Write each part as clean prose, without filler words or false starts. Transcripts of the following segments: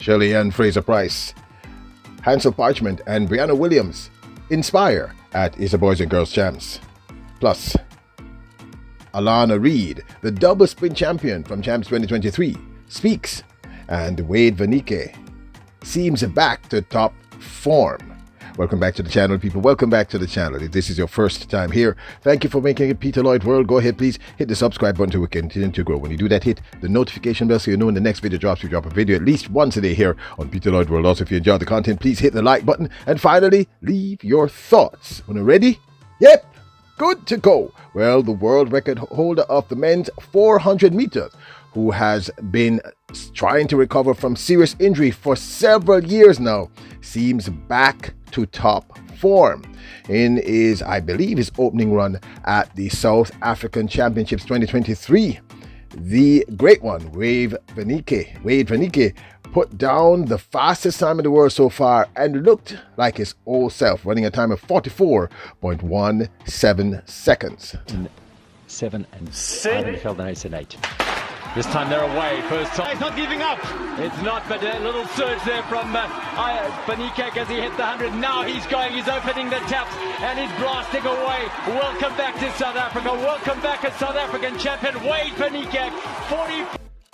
Shirley and Fraser Pryce Hansle Parchment and Briana Williams inspire at Ace of Boys and Girls Champs. Plus, Alana Reid, the double sprint champion from Champs 2023, speaks, and WAYDE seems back to top form. Welcome back to the channel, people. Welcome back to the channel. If this is your first time here, thank you for making it Peter Lloyd World. Go ahead, please hit the subscribe button to continue to grow. When you do that, hit the notification bell so you know when the next video drops. We drop a video at least once a day here on Peter Lloyd World. Also, if you enjoy the content, please hit the like button. And finally, leave your thoughts. When you're ready? Yep, good to go. Well, the world record holder of the men's 400 meters, who has been trying to recover from serious injury for several years now, seems back to top form in I believe, his opening run at the South African Championships 2023. The great one, WAYDE put down the fastest time in the world so far and looked like his old self, running a time of 44.17 seconds. 7 and 5 held an 8 and 8. This time they're away. First time. He's not giving up. It's not, but a little surge there from NIEKERK as he hit the 100. Now he's going. He's opening the taps and he's blasting away. Welcome back to South Africa. Welcome back as South African champion WAYDE 40.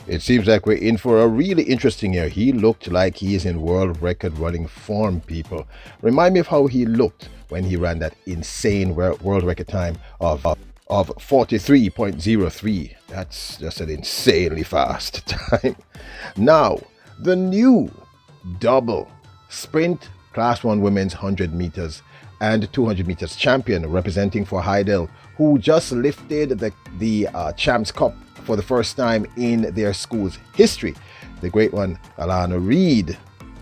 It seems like we're in for a really interesting year. He looked like he is in world record running form, people. Remind me of how he looked when he ran that insane world record time of 43.03. That's just an insanely fast time. Now, the new double sprint class 1 women's 100 meters and 200 meters champion representing for Heidel, who just lifted the Champs Cup for the first time in their school's history. The great one, Alana Reid,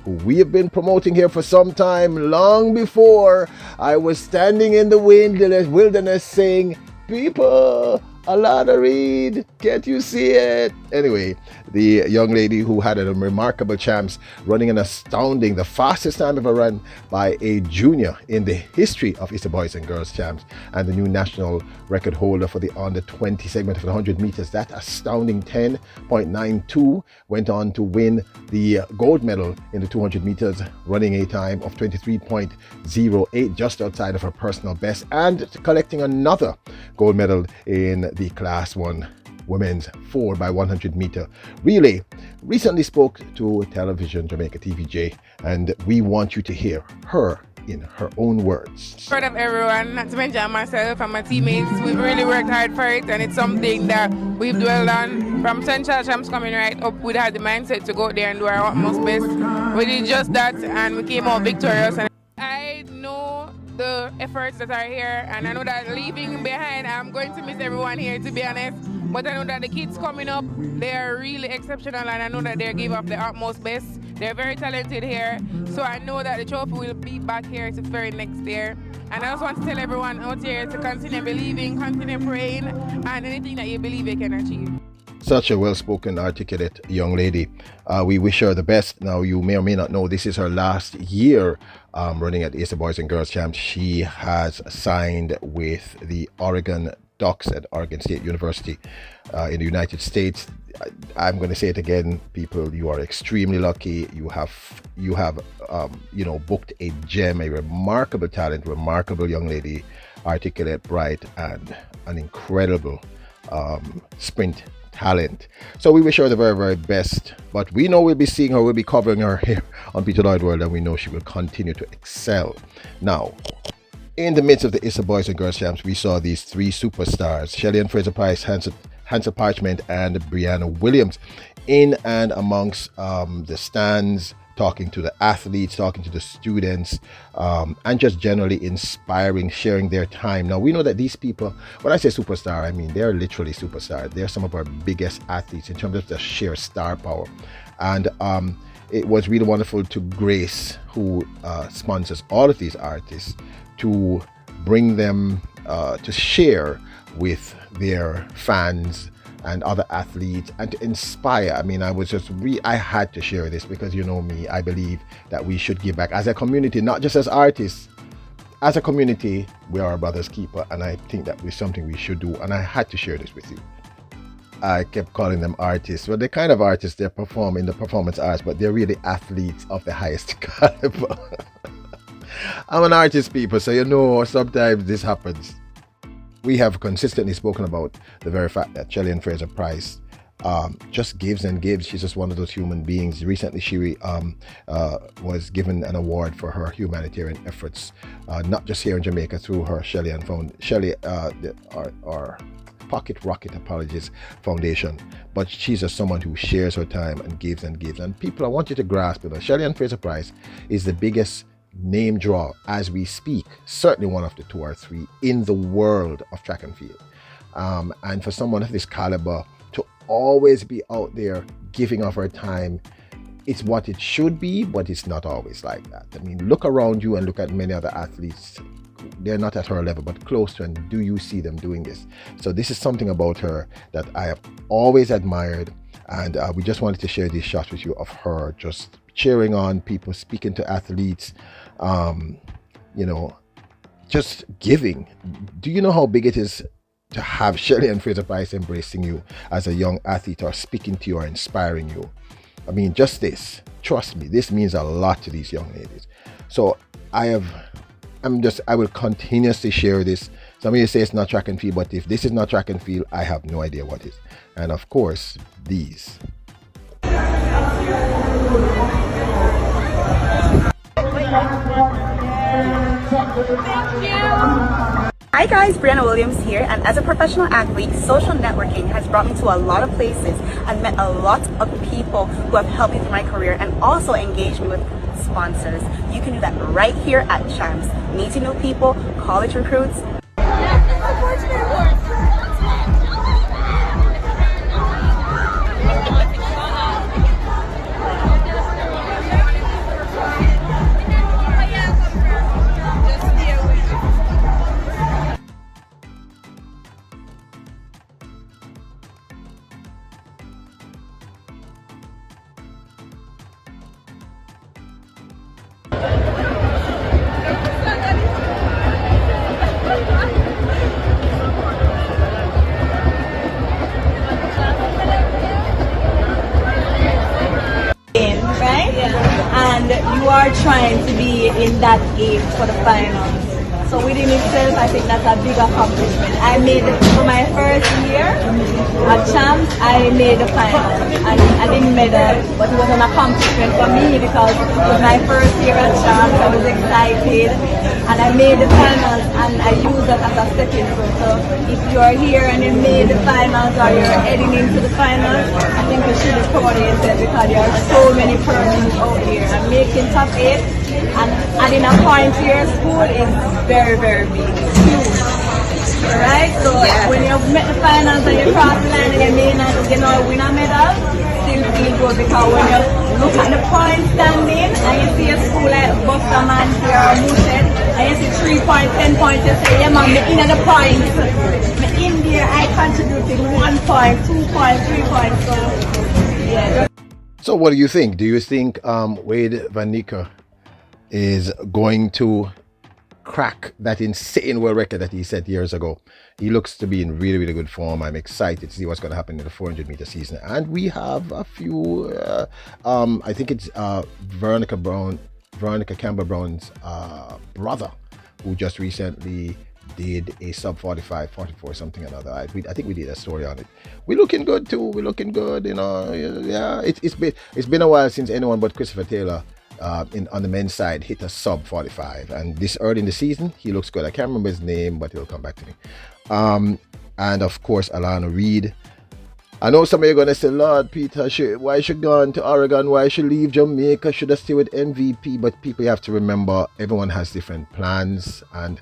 who we have been promoting here for some time, long before I was standing in the wilderness saying, "People, Alana Reid, can't you see it?" Anyway, the young lady who had a remarkable champs, running an astounding, the fastest time ever run by a junior in the history of Ace of Boys and Girls Champs, and the new national record holder for the under 20 segment of the 100 meters. That astounding 10.92 went on to win the gold medal in the 200 meters, running a time of 23.08, just outside of her personal best, and collecting another gold medal in the class 1 women's 4x100 meter relay. Recently spoke to Television Jamaica TVJ, and we want you to hear her in her own words. Proud of everyone, not to mention myself and my teammates. We've really worked hard for it, and it's something that we've dwelled on from Central Champs coming right up. We had the mindset to go out there and do our utmost best. We did just that, and we came out victorious. And I know the efforts that are here, and I know that leaving behind, I'm going to miss everyone here, to be honest. But I know that the kids coming up, they are really exceptional, and I know that they give up their utmost best. They're very talented here, so I know that the trophy will be back here to very next year. And I just want to tell everyone out here to continue believing, continue praying, and anything that you believe you can achieve. Such a well-spoken, articulate young lady. We wish her the best. Now, you may or may not know, this is her last year running at Ace of Boys and Girls Champs. She has signed with the Oregon Ducks at Oregon State University in the United States. I'm going to say it again, people. You are extremely lucky. You have booked a gem, a remarkable talent, remarkable young lady, articulate, bright, and an incredible sprint talent. So we wish her the very, very best. But we know we'll be seeing her, we'll be covering her here on Peter Lloyd World, and we know she will continue to excel. Now, in the midst of the Ace of Boys and Girls Champs, we saw these 3 superstars, Shirley and Fraser Pryce Hansle Parchment and Briana Williams, in and amongst the stands, talking to the athletes, talking to the students, and just generally inspiring, sharing their time. Now, we know that these people, when I say superstar, I mean they're literally superstars. They're some of our biggest athletes in terms of the sheer star power. And it was really wonderful to Grace, who sponsors all of these artists, to bring them to share with their fans and other athletes and to inspire. I mean, I had to share this because, you know me, I believe that we should give back as a community, not just as artists. As a community, we are our brother's keeper, and I think that is something we should do, and I had to share this with you. I kept calling them artists. Well, they're kind of artists. They perform in the performance arts, but they're really athletes of the highest caliber. I'm an artist, people, so you know sometimes this happens. We have consistently spoken about the very fact that Shelly-Ann Fraser Pryce just gives and gives. She's just one of those human beings. Recently, she was given an award for her humanitarian efforts, not just here in Jamaica through her Shelly-Ann our Pocket Rocket Apologies Foundation, but she's just someone who shares her time and gives and gives. And people, I want you to grasp it. Shelly-Ann Fraser Pryce is the biggest name draw as we speak, certainly one of the 2 or 3 in the world of track and field. And for someone of this caliber to always be out there giving of her time, it's what it should be, but it's not always like that. I mean, look around you and look at many other athletes. They're not at her level, but close to, and do you see them doing this? So this is something about her that I have always admired, and we just wanted to share these shots with you of her just cheering on people, speaking to athletes, you know, just giving. Do you know how big it is to have Shelly-Ann Fraser Pryce embracing you as a young athlete, or speaking to you or inspiring you? I mean, just this, trust me, this means a lot to these young ladies. So I will continuously share this. Some of you say it's not track and field, but if this is not track and field, I have no idea what is. And of course, these. Hi guys, Briana Williams here, and as a professional athlete, social networking has brought me to a lot of places and met a lot of people who have helped me through my career and also engaged me with sponsors. You can do that right here at Champs. Meeting new people, college recruits. And you are trying to be in that game for the finals. So within itself, I think that's a big accomplishment. I made it for my first year at Champs. I made the finals, and I didn't medal, but it was an accomplishment for me because it was my first year at Champs. I was excited, and I made the finals, and I use that as a stepping stone. So if you are here and you made the finals, or you're heading into the finals, I think you should be proud of yourself because there are so many persons out there, and making top 8 and adding a point to your school is very, very big. It's huge. Alright? So when you met the finals and you cross the line and you may not win a medal, still feel good because when you look at the point standing and you see a school like Busterman here or Moosehead and you see 3 points, 10 points, you say, yeah man, I'm in the points. In there I contributed 1 point, 2 points, 3 points. So yeah. So what do you think? Do you think WAYDE van NIEKERK is going to crack that insane world record that he set years ago? He looks to be in really, really good form. I'm excited to see what's going to happen in the 400-meter season. And we have a few, I think it's Veronica Campbell-Brown's brother, who just recently did a sub 45, 44, something or another. I think we did a story on it. We're looking good too. We're looking good, you know. Yeah, it's been a while since anyone but Christopher Taylor on the men's side hit a sub 45, and this early in the season he looks good. I can't remember his name, but he'll come back to me. And of course Alana Reid. I know some of you are gonna say, Lord Peter, why should gone to Oregon, why should leave Jamaica, should I stay with MVP? But people, you have to remember, everyone has different plans, and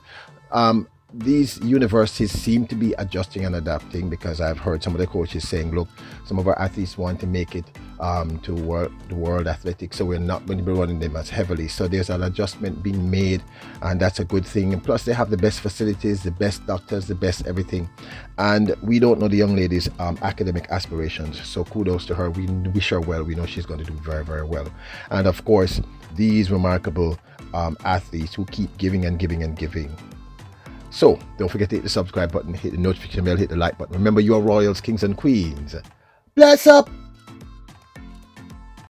these universities seem to be adjusting and adapting, because I've heard some of the coaches saying, look, some of our athletes want to make it to world athletics, so we're not going to be running them as heavily. So there's an adjustment being made, and that's a good thing. And plus they have the best facilities, the best doctors, the best everything. And we don't know the young lady's academic aspirations, so kudos to her. We wish her well. We know she's going to do very, very well. And of course, these remarkable athletes who keep giving and giving and giving. So don't forget to hit the subscribe button, hit the notification bell, hit the like button. Remember, you are royals, kings and queens. Bless up!